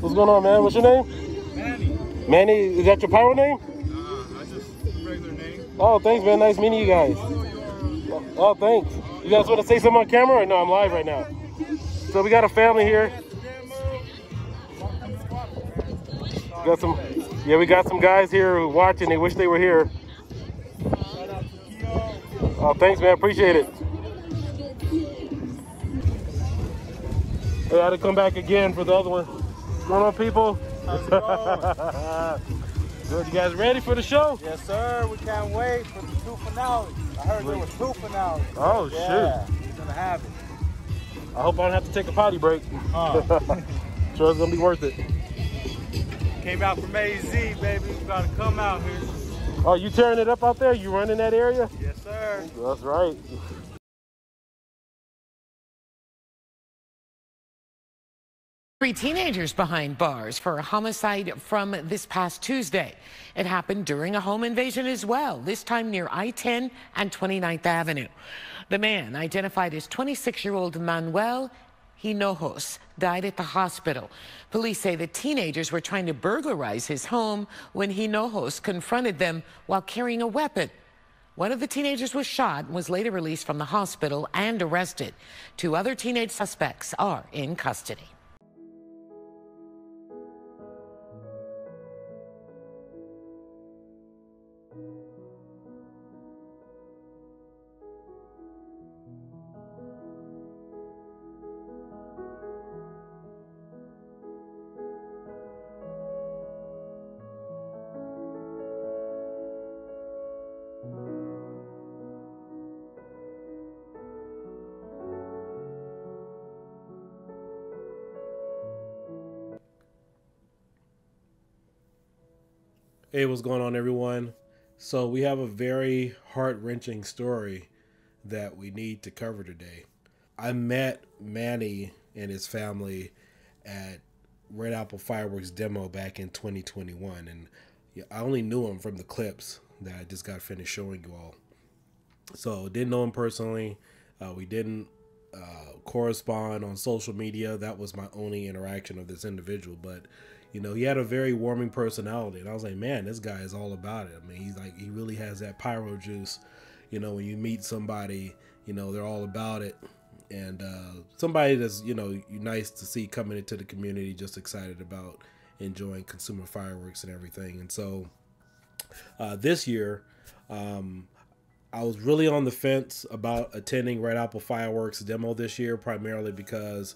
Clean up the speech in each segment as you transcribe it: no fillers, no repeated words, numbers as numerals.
What's going on, man? What's your name? Manny. Manny, is that your pyro name? That's just regular name. Oh, thanks, man. Nice meeting you guys. Oh, thanks. You guys want to say something on camera? Or no, I'm live right now. So we got a family here. We got some guys here who watching. They wish they were here. Oh, thanks, man. Appreciate it. Hey, I had to come back again for the other one. What's going on, people? How's it going? Good. You guys ready for the show? Yes, sir. We can't wait for the 2 finales. I heard there were 2 finales. Oh, yeah, shoot. We're going to have it. I hope I don't have to take a potty break. Sure it's going to be worth it. Came out from AZ, baby. We got to come out here. Oh, you tearing it up out there? You running that area? Yes, sir. That's right. 3 teenagers behind bars for a homicide from this past Tuesday. It happened during a home invasion as well, this time near I-10 and 29th Avenue. The man, identified as 26-year-old Manuel Hinojos, died at the hospital. Police say the teenagers were trying to burglarize his home when Hinojos confronted them while carrying a weapon. One of the teenagers was shot and was later released from the hospital and arrested. 2 other teenage suspects are in custody. Hey, what's going on, everyone? So we have a very heart-wrenching story that we need to cover today. I met Manny and his family at Red Apple Fireworks demo back in 2021, and I only knew him from the clips that I just got finished showing you all. So didn't know him personally. We didn't correspond on social media. That was my only interaction of this individual, but you know, he had a very warming personality, and I was like, man, this guy is all about it. I mean, he really has that pyro juice. You know, when you meet somebody, you know, they're all about it, and somebody that's, you know, nice to see coming into the community, just excited about enjoying consumer fireworks and everything. And so this year, I was really on the fence about attending Red Apple Fireworks demo this year, primarily because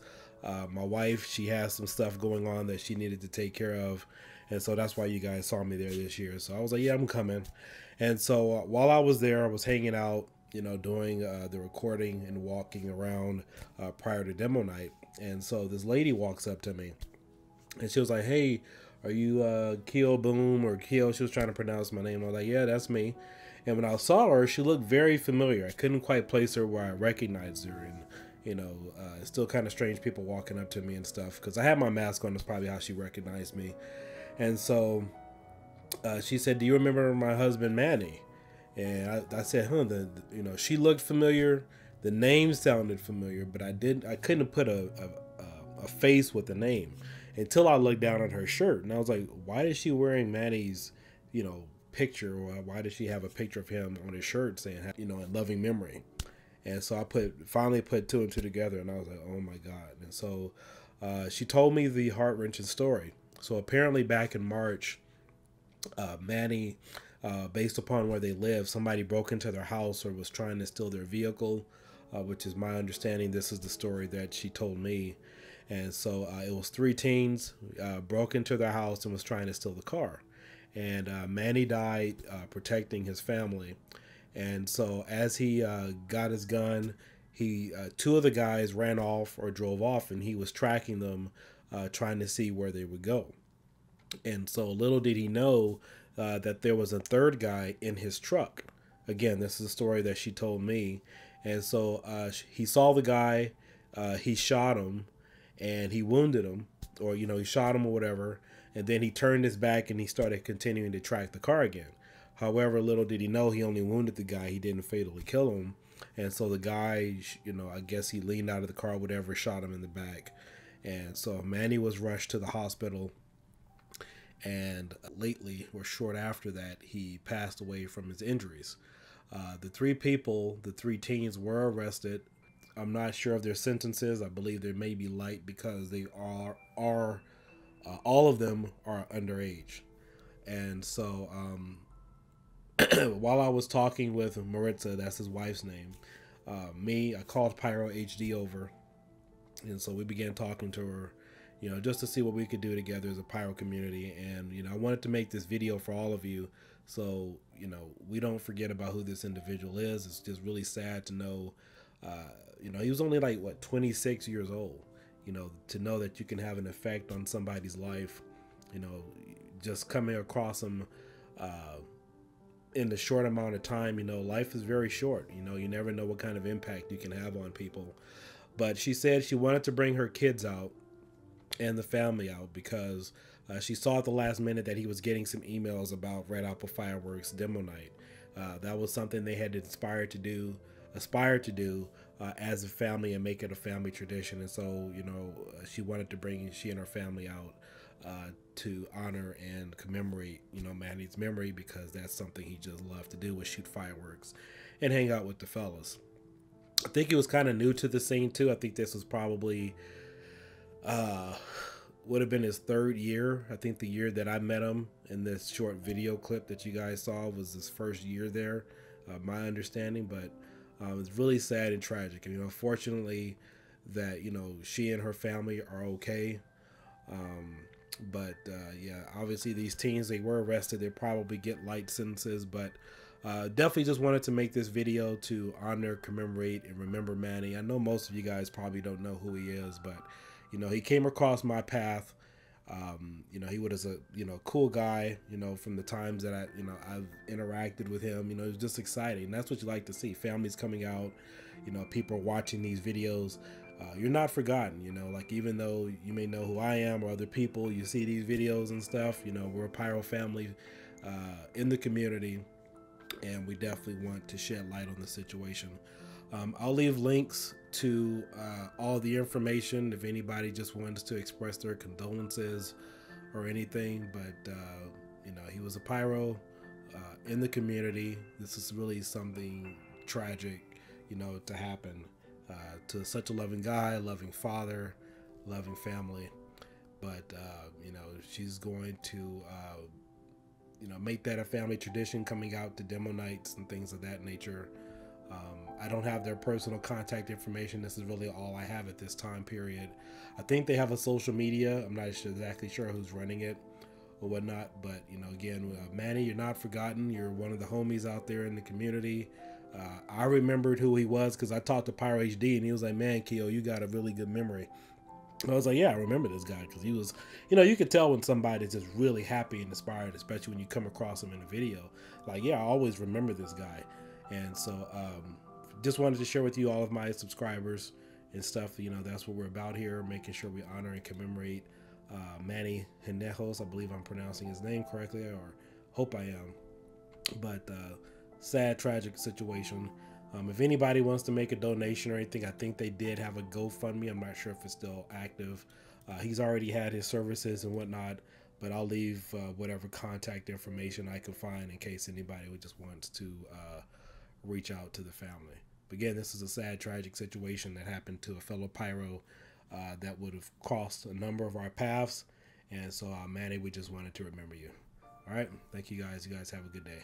my wife, she has some stuff going on that she needed to take care of, and so that's why you guys saw me there this year. So I was like, yeah, I'm coming. And so while I was there, I was hanging out, you know, doing the recording and walking around prior to demo night. And so this lady walks up to me, and she was like, hey, are you Keo Boom or Keo? She was trying to pronounce my name. I was like, yeah, that's me. And when I saw her, she looked very familiar. I couldn't quite place her where I recognized her. And you know, it's still kind of strange people walking up to me and stuff, because I had my mask on. That's probably how she recognized me. And so she said, do you remember my husband Manny? And I said, huh. You know, she looked familiar. The name sounded familiar, but I couldn't put a face with the name until I looked down at her shirt, and I was like, why is she wearing Manny's, you know, picture, or why does she have a picture of him on his shirt saying, you know, in loving memory? And so I finally put 2 and 2 together, and I was like, oh my God. And so she told me the heart-wrenching story. So apparently back in March, Manny, based upon where they live, somebody broke into their house or was trying to steal their vehicle, which is my understanding. This is the story that she told me. And so it was 3 teens broke into their house and was trying to steal the car. And Manny died protecting his family. And so as he got his gun, 2 of the guys ran off or drove off, and he was tracking them, trying to see where they would go. And so little did he know that there was a 3rd guy in his truck. Again, this is a story that she told me. And so he saw the guy, he shot him, and he wounded him, or, you know, he shot him or whatever. And then he turned his back and he started continuing to track the car again. However, little did he know he only wounded the guy. He didn't fatally kill him. And so the guy, you know, I guess he leaned out of the car, whatever, shot him in the back. And so Manny was rushed to the hospital. And lately, or short after that, he passed away from his injuries. The three people, the three teens, were arrested. I'm not sure of their sentences. I believe they may be light because they are all of them are underage. And so while I was talking with Maritza, that's his wife's name, I called Pyro HD over, and so we began talking to her, you know, just to see what we could do together as a Pyro community. And, you know, I wanted to make this video for all of you, so, you know, we don't forget about who this individual is. It's just really sad to know, you know, he was only like, what, 26 years old, you know, to know that you can have an effect on somebody's life, you know, just coming across him, in the short amount of time. You know, life is very short. You know, you never know what kind of impact you can have on people. But she said she wanted to bring her kids out and the family out because she saw at the last minute that he was getting some emails about Red Apple Fireworks demo night. That was something they had aspired to do as a family and make it a family tradition. And so, you know, she wanted to bring she and her family out to honor and commemorate, you know, Manny's memory, because that's something he just loved to do, was shoot fireworks and hang out with the fellas. I think he was kind of new to the scene too. I think this was probably would have been his third year. I think the year that I met him in this short video clip that you guys saw was his first year there, my understanding. But it's really sad and tragic. And, you know, fortunately that, you know, she and her family are okay. But yeah, obviously these teens, they were arrested. They probably get light sentences, but definitely just wanted to make this video to honor, commemorate, and remember Manny. I know most of you guys probably don't know who he is, but, you know, he came across my path. You know, he was a, you know, cool guy, you know, from the times that I've interacted with him. You know, it was just exciting. And that's what you like to see. Families coming out, you know, people watching these videos. You're not forgotten, you know, like, even though you may know who I am or other people, you see these videos and stuff, you know, we're a Pyro family in the community, and we definitely want to shed light on the situation. I'll leave links to all the information if anybody just wants to express their condolences or anything. But, you know, he was a Pyro in the community. This is really something tragic, you know, to happen to such a loving guy, loving father, loving family. But, you know, she's going to, you know, make that a family tradition, coming out to demo nights and things of that nature. I don't have their personal contact information. This is really all I have at this time period. I think they have a social media. I'm not exactly sure who's running it or whatnot. But, you know, again, Manny, you're not forgotten. You're one of the homies out there in the community. I remembered who he was because I talked to Pyro HD, and he was like, "Man, Keo, you got a really good memory." I was like, "Yeah, I remember this guy," because he was, you know, you could tell when somebody's just really happy and inspired, especially when you come across him in a video. Like, yeah, I always remember this guy. And so just wanted to share with you all of my subscribers and stuff. You know, that's what we're about here, making sure we honor and commemorate Manny Hinejos. I believe I'm pronouncing his name correctly, or hope I am. But sad, tragic situation. If anybody wants to make a donation or anything, I think they did have a GoFundMe. I'm not sure if it's still active. He's already had his services and whatnot, but I'll leave whatever contact information I can find in case anybody would just wants to reach out to the family. But again, this is a sad, tragic situation that happened to a fellow Pyro that would have crossed a number of our paths. And so, Manny, we just wanted to remember you. All right. Thank you guys. You guys have a good day.